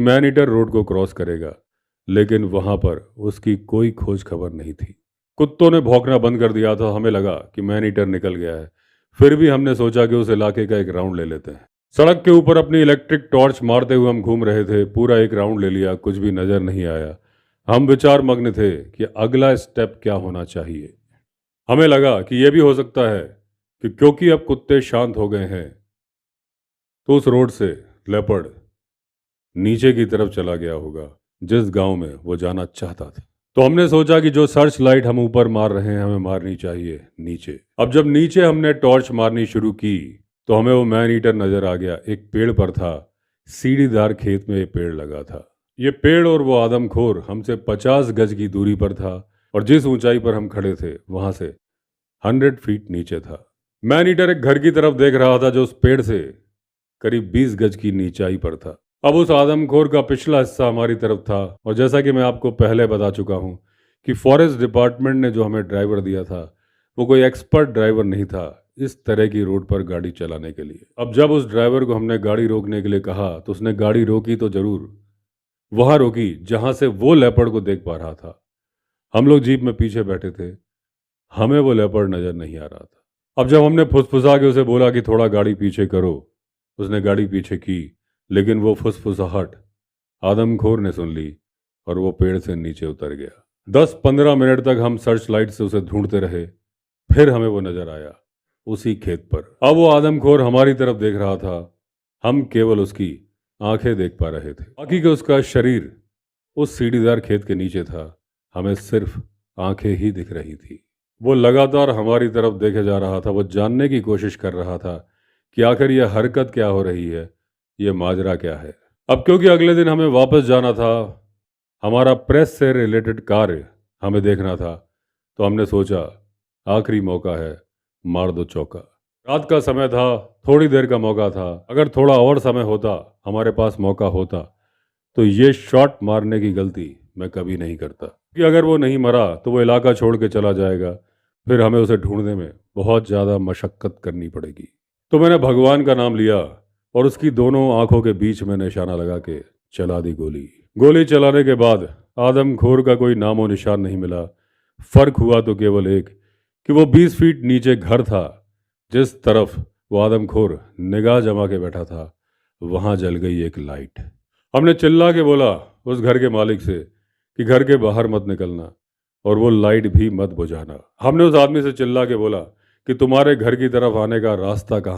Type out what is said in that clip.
Man eater road को cross करेगा, लेकिन वहां पर उसकी कोई खोज खबर नहीं थी। कुत्तों ने भौंकना बंद कर दिया था। हमें लगा कि मैन ईटर निकल गया है। फिर भी हमने सोचा कि उस इलाके का एक राउंड ले लेते हैं। सड़क के ऊपर अपनी इलेक्ट्रिक टॉर्च मारते हुए हम घूम रहे थे। पूरा एक राउंड ले लिया, कुछ भी नजर नहीं आया। हम विचार मग्न थे कि अगला स्टेप क्या होना चाहिए। हमें लगा कि यह भी हो सकता है कि क्योंकि अब कुत्ते शांत हो गए हैं तो उस रोड से लेपर्ड नीचे की तरफ चला गया होगा, जिस गांव में वो जाना चाहता था। तो हमने सोचा कि जो सर्च लाइट हम ऊपर मार रहे हैं हमें मारनी चाहिए नीचे। अब जब नीचे हमने टॉर्च मारनी शुरू की तो हमें वो मैन ईटर नजर आ गया। एक पेड़ पर था, सीढ़ीदार खेत में ये पेड़ लगा था। ये पेड़ और वो आदमखोर हमसे 50 गज की दूरी पर था, और जिस ऊंचाई पर हम खड़े थे वहां से 100 फीट नीचे था। मैन ईटर एक घर की तरफ देख रहा था जो उस पेड़ से करीब 20 गज की नीचाई पर था। अब उस आदमखोर का पिछला हिस्सा हमारी तरफ था, और जैसा कि मैं आपको पहले बता चुका हूं कि फॉरेस्ट डिपार्टमेंट ने जो हमें ड्राइवर दिया था वो कोई एक्सपर्ट ड्राइवर नहीं था इस तरह की रोड पर गाड़ी चलाने के लिए। अब जब उस ड्राइवर को हमने गाड़ी रोकने के लिए कहा तो उसने गाड़ी रोकी तो जरूर, वहां रोकी जहां से वो लेपर्ड को देख पा रहा था। हम लोग जीप में पीछे बैठे थे, हमें वो लेपर्ड नजर नहीं आ रहा था। अब जब हमने फुसफुसा के उसे बोला कि थोड़ा गाड़ी पीछे करो, उसने गाड़ी पीछे की, लेकिन वो फुसफुसाहट आदमखोर ने सुन ली और वो पेड़ से नीचे उतर गया। 10-15 मिनट तक हम सर्च लाइट से उसे ढूंढते रहे। फिर हमें वो नजर आया, उसी खेत पर। अब वो आदमखोर हमारी तरफ देख रहा था, हम केवल उसकी आंखें देख पा रहे थे। बाकी के उसका शरीर उस सीढ़ीदार खेत के नीचे था। हमें सिर्फ आंखें ही दिख रही थी। वो लगातार हमारी तरफ देखे जा रहा था। वो जानने की कोशिश कर रहा था कि आखिर यह हरकत क्या हो रही है, ये माजरा क्या है। अब क्योंकि अगले दिन हमें वापस जाना था, हमारा प्रेस से रिलेटेड कार्य हमें देखना था, तो हमने सोचा आखिरी मौका है, मार दो चौका। रात का समय था, थोड़ी देर का मौका था। अगर थोड़ा और समय होता, हमारे पास मौका होता, तो ये शॉट मारने की गलती मैं कभी नहीं करता। कि अगर वो नहीं मरा तो वो इलाका छोड़ के चला जाएगा, फिर हमें उसे ढूंढने में बहुत ज़्यादा मशक्क़त करनी पड़ेगी। तो मैंने भगवान का नाम लिया और उसकी दोनों आंखों के बीच में निशाना लगा के चला दी गोली। गोली चलाने के बाद आदमखोर का कोई नामो निशान नहीं मिला। फर्क हुआ तो केवल एक कि वो 20 फीट नीचे घर था, जिस तरफ वो आदमखोर निगाह जमा के बैठा था वहां जल गई एक लाइट। हमने चिल्ला के बोला उस घर के मालिक से कि घर के बाहर मत निकलना और वो लाइट भी मत बुझाना। हमने उस आदमी से चिल्ला के बोला कि तुम्हारे घर की तरफ आने का रास्ता कहाँ